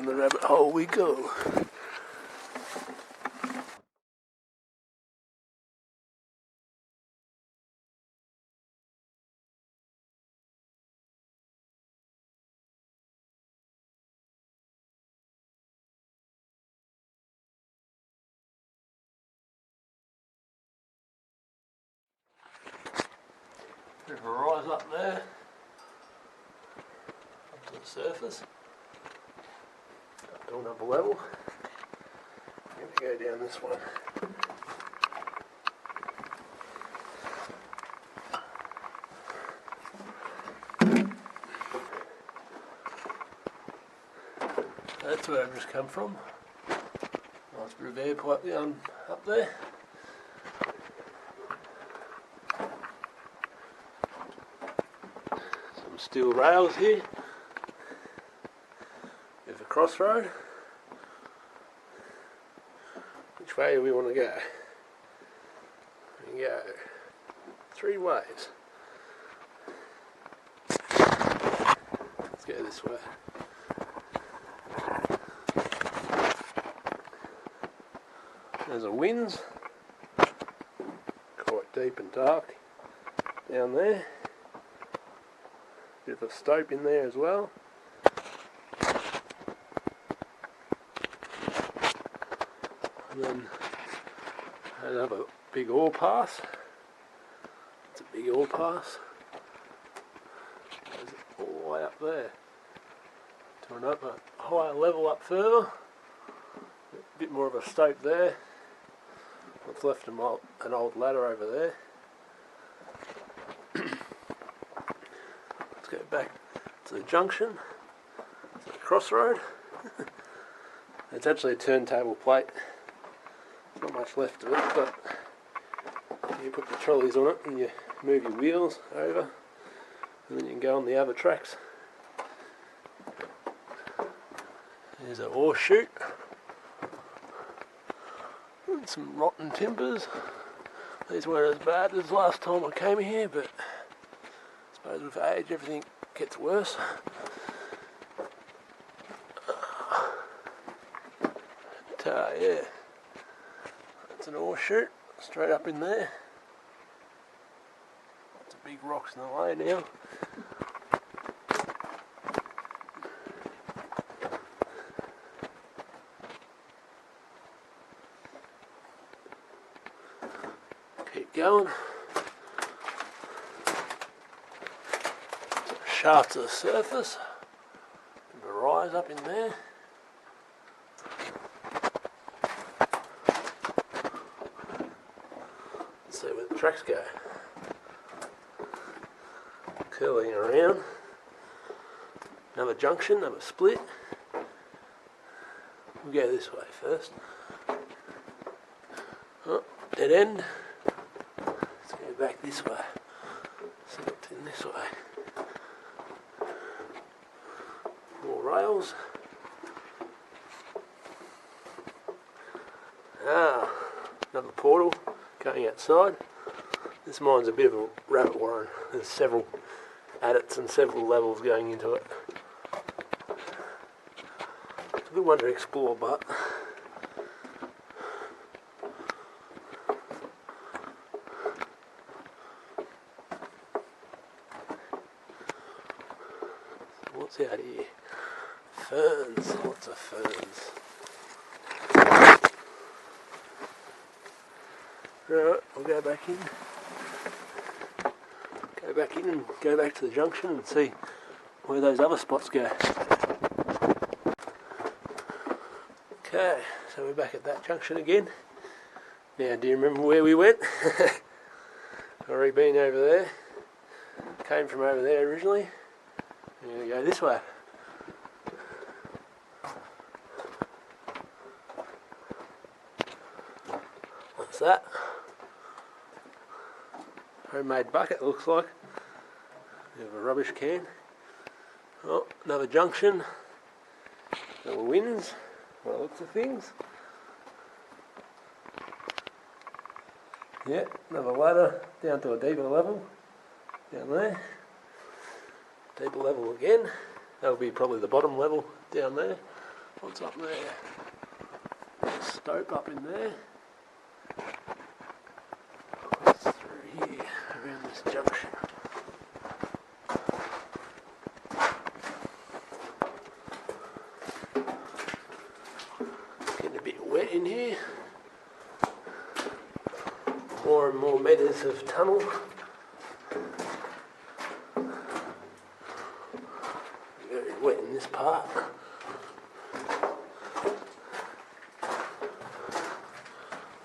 the rabbit hole we go. There's a rise up there, up to the surface, up to another level. I'm going to go down this one. That's where I've just come from. Nice bit of air pipe down up there. Some steel rails here. There's a crossroad. Which way do we want to go? We can go 3 ways. Let's go this way. There's a winds, quite deep and dark down there. Bit of a stope in there as well. And then another big ore pass. It's a big ore pass. Goes all the way up there to another higher level up further. A bit more of a stope there. I've left an old ladder over there. Let's go back to the junction, to the crossroad. It's actually a turntable plate. Not much left of it, but you put the trolleys on it and you move your wheels over, and then you can go on the other tracks. There's an ore chute. And some rotten timbers. These weren't as bad as last time I came here, but I suppose with age everything gets worse. But, yeah, that's an ore chute straight up in there. Lots of big rocks in the way now. Keep going. Shaft to the surface. Bit of a rise up in there. Let's see where the tracks go. Curling around. Another junction, another split. We'll go this way first. Oh, dead end. Let's go back this way. Select in this way. More rails. Ah, another portal going outside. This mine's a bit of a rabbit warren. There's several adits and several levels going into it. It's a good one to explore, but what's out here? Ferns, lots of ferns. Right, I'll go back in. Go back in and go back to the junction and see where those other spots go. Okay, so we're back at that junction again. Now, do you remember where we went? Already been over there. Came from over there originally. I'm going to go this way. What's that? Homemade bucket, looks like. We have a rubbish can. Oh, another junction. Another winds. By the looks of things. Yeah, another ladder down to a deeper level. Down there. Deeper level again. That'll be probably the bottom level down there. What's up there? Stope up in there. Through here, around this junction. Getting a bit wet in here. More and more metres of tunnel. Very wet in this part.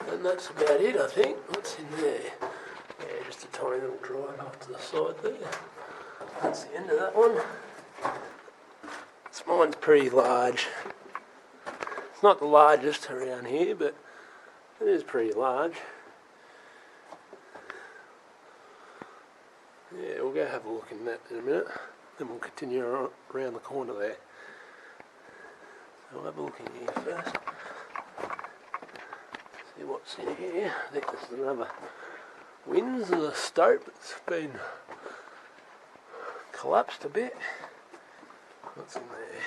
And that's about it, I think. What's in there? Yeah, just a tiny little drive off to the side there. That's the end of that one. This mine's pretty large. It's not the largest around here, but it is pretty large. Yeah, we'll go have a look in that in a minute. Then we'll continue around the corner there. So we'll have a look in here first. See what's in here. I think this is another winds of the stope. It's been collapsed a bit. What's in there?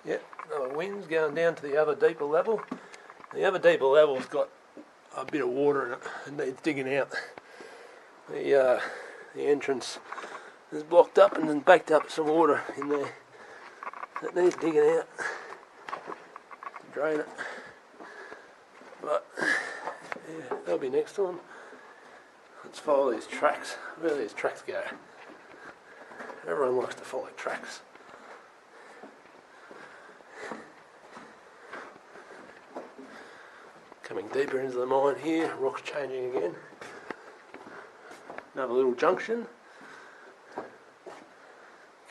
Yep, another winds going down to the other deeper level. The other deeper level's got a bit of water in it and needs digging out. The entrance is blocked up and then backed up some water in there that needs digging out to drain it. But yeah, that'll be next time. Let's follow these tracks. Where do these tracks go? Everyone likes to follow tracks. Coming deeper into the mine here, rocks changing again. Another little junction.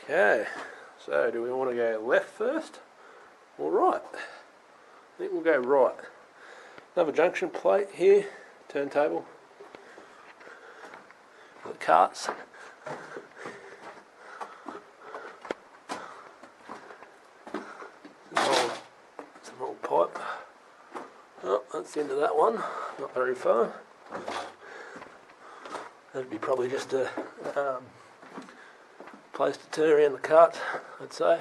Okay, so do we want to go left first or right? I think we'll go right. Another junction plate here, turntable. The carts. Some old pipe. Oh, that's the end of that one. Not very far. That'd be probably just a place to turn around the carts, I'd say.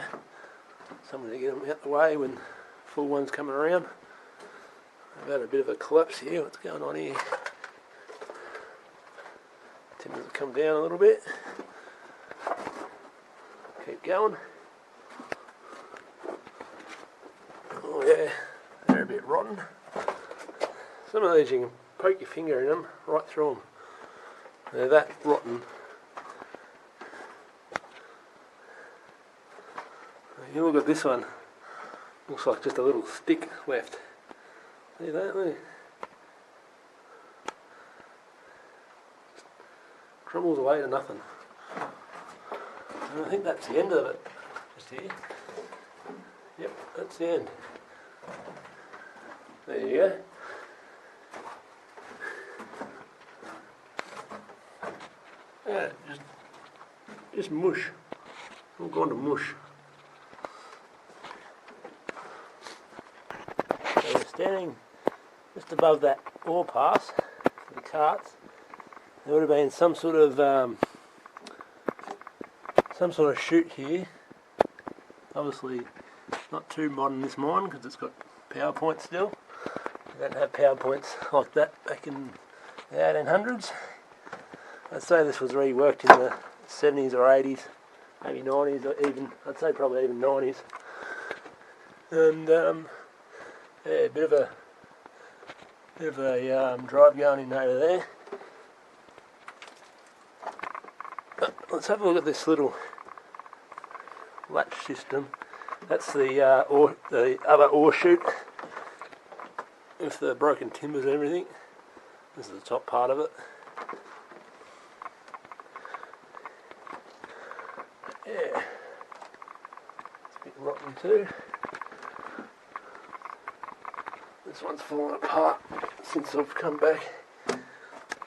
Something to get them out the way when full one's coming around. I've had a bit of a collapse here. What's going on here? Timbers have come down a little bit. Keep going. Oh yeah, they're a bit rotten. Some of these you can poke your finger in them, right through them. They're that rotten. You look at this one. Looks like just a little stick left. See that there? Just crumbles away to nothing. And I think that's the end of it. Just here. Yep, that's the end. There you go. Yeah, just mush. All gone to mush. So we're standing just above that ore pass for the carts. There would have been some sort of chute here. Obviously, not too modern this mine because it's got power points still. We don't have power points like that back in the 1800s. I'd say this was reworked in the 70s or 80s, maybe 90s, or even, I'd say probably even 90s. And yeah, a bit of a drive going in over there. But let's have a look at this little latch system. That's the other ore chute with the broken timbers and everything. This is the top part of it. Yeah, it's a bit rotten too. This one's fallen apart since I've come back.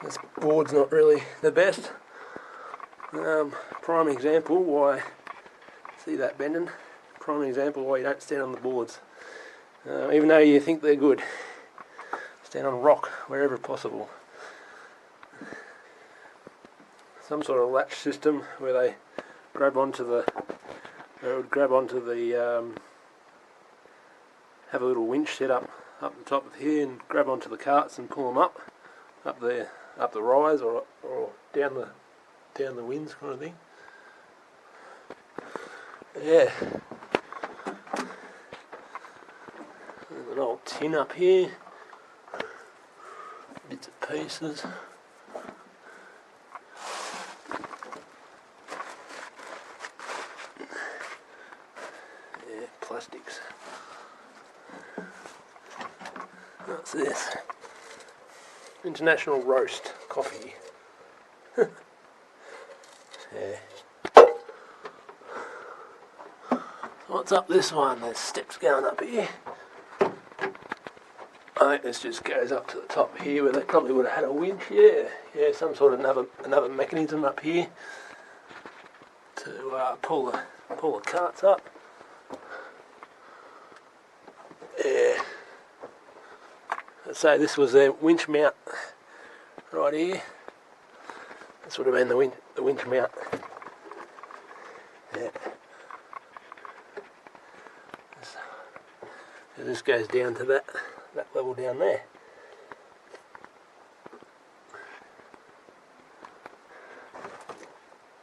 This board's not really the best. Prime example why, see that bending? Prime example why you don't stand on the boards. Even though you think they're good. Stand on rock wherever possible. Some sort of latch system where they grab onto the I would grab onto the, have a little winch set up the top of here and grab onto the carts and pull them up the rise or down the winds kind of thing. Yeah. There's an old tin up here. Bits and pieces. Yeah, plastics. What's this? International roast coffee. Yeah. What's up this one? There's steps going up here. I think this just goes up to the top here where they probably would have had a winch. Yeah, some sort of another mechanism up here to pull the carts up. Yeah. So this was their winch mount right here. This would have been the winch mount. Yeah. So this goes down to that level down there.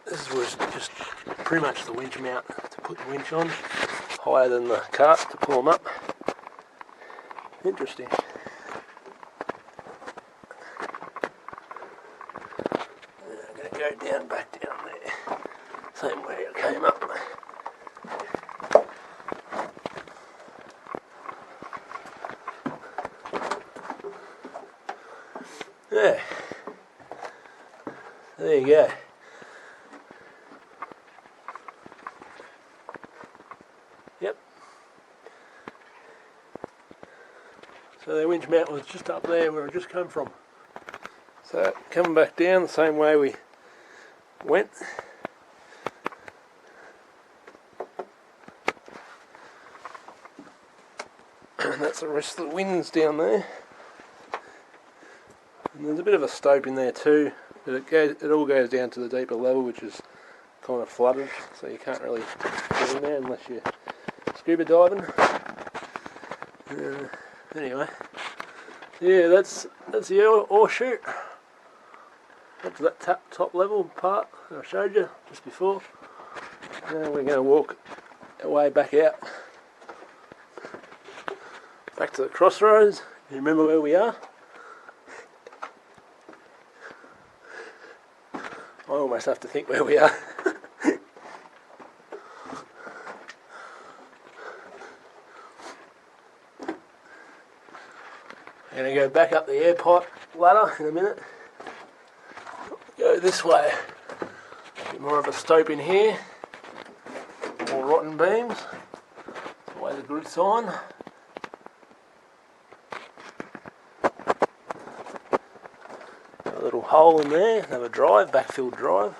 This was just pretty much the winch mount to put the winch on, higher than the carts to pull them up. Interesting. I'm going to go back down there, same way I came up. Yeah, there you go. Yep. So the winch mount was just up there where I just come from. So coming back down the same way we went. And that's the rest of the winds down there. And there's a bit of a stope in there too, but it all goes down to the deeper level, which is kind of flooded, so you can't really get in there unless you're scuba diving. Anyway, yeah, that's the ore chute up to that top level part that I showed you just before. Now we're going to walk our way back out, back to the crossroads. You remember where we are? I almost have to think where we are. I'm going to go back up the air pipe ladder in a minute. Go this way. A bit more of a stope in here. More rotten beams. That's always a good sign. A little hole in there, another drive, backfill drive.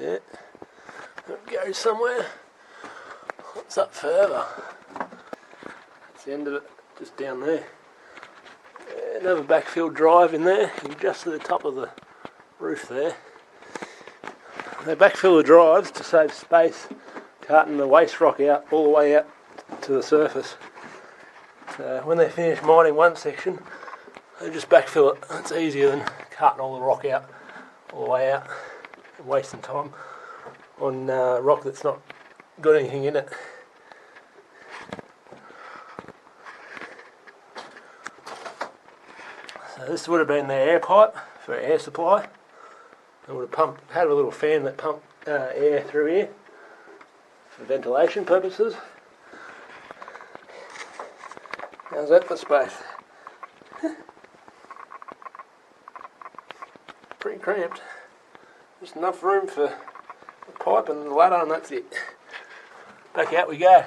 Yeah, it goes somewhere. What's up further? That's the end of it, just down there. Yeah, another backfill drive in there, just to the top of the roof there. They backfill the drives to save space, carting the waste rock out all the way out to the surface. So when they finish mining one section, they just backfill it. It's easier than carting all the rock out all the way out and wasting time on rock that's not got anything in it. So this would have been their air pipe for air supply. They would have had a little fan that pumped air through here for ventilation purposes. How's that for space? Pretty cramped. Just enough room for the pipe and the ladder, and that's it. Back out we go.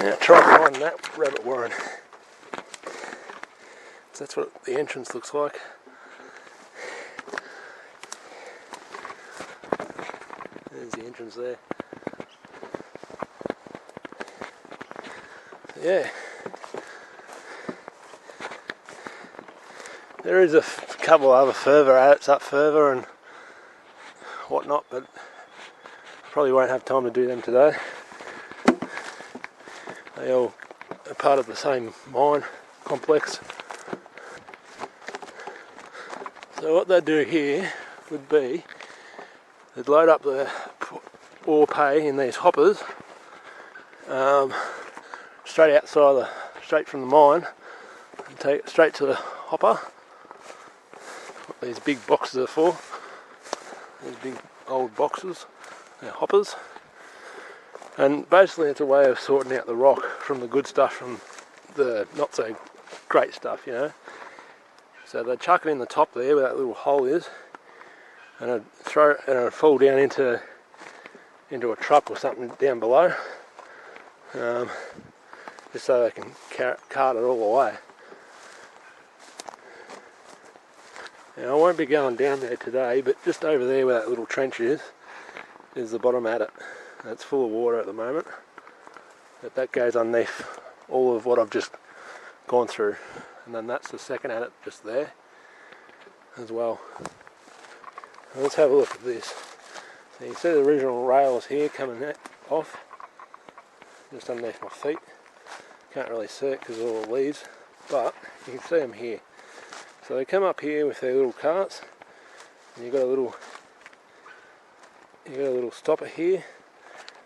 Yeah, try and find that rabbit warren. So that's what the entrance looks like. There's the entrance there. Yeah. There is a couple of other further adits up further and whatnot, but probably won't have time to do them today. They all are part of the same mine complex. So what they do here would be they'd load up the ore pay in these hoppers straight from the mine and take it straight to the hopper. What these big boxes are for, these big old boxes, they're hoppers. And basically it's a way of sorting out the rock from the good stuff from the not so great stuff, you know. So they chuck it in the top there where that little hole is, and it'd fall down into a truck or something down below, just so they can cart it all the way. Now I won't be going down there today, but just over there where that little trench is the bottom adit. It's full of water at the moment, but that goes underneath all of what I've just gone through, and then that's the second adit just there as well. Now let's have a look at this. So you see the original rails here coming off just underneath my feet. Can't really see it because of all the leaves, but you can see them here. So they come up here with their little carts, and you've got a little stopper here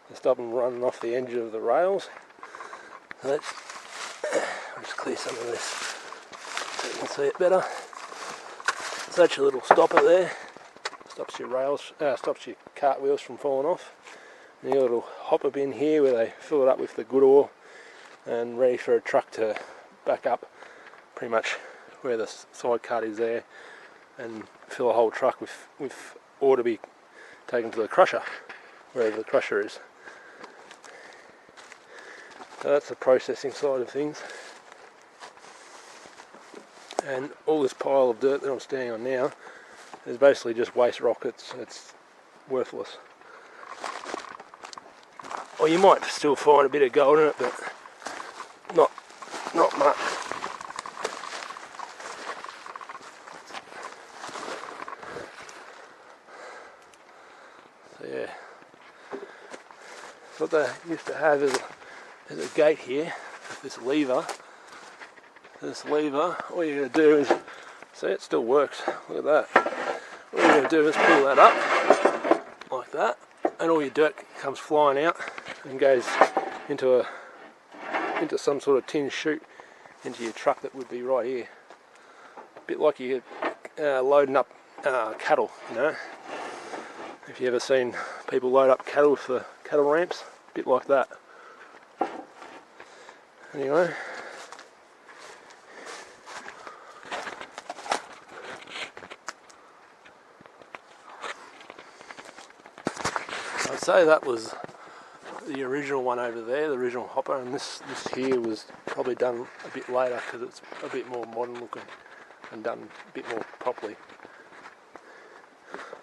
to stop them running off the edge of the rails. So let's just clear some of this so you can see it better. So that's your little stopper there. Stops your cart wheels from falling off. And you've got a little hopper bin here where they fill it up with the good ore and ready for a truck to back up pretty much where the side cart is there and fill a whole truck with ore to be taken to the crusher, wherever the crusher is. So that's the processing side of things. And all this pile of dirt that I'm standing on now is basically just waste rock. It's worthless. Or you might still find a bit of gold in it, but not much. So yeah, what they used to have is a gate here with this lever. All you're going to do is, see, it still works, look at that. All you're going to do is pull that up like that, and all your dirt comes flying out and goes into some sort of tin chute into your truck that would be right here. A bit like you're loading up cattle, you know. If you ever seen people load up cattle with the cattle ramps, a bit like that. Anyway. I'd say that was the original one over there, the original hopper, and this here was probably done a bit later because it's a bit more modern looking and done a bit more properly.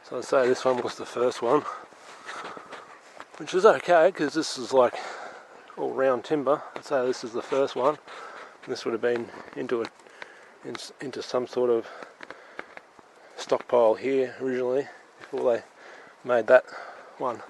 So I'd say this one was the first one, which is okay because this is like all round timber. I'd say this is the first one. And this would have been into some sort of stockpile here originally before they made that one.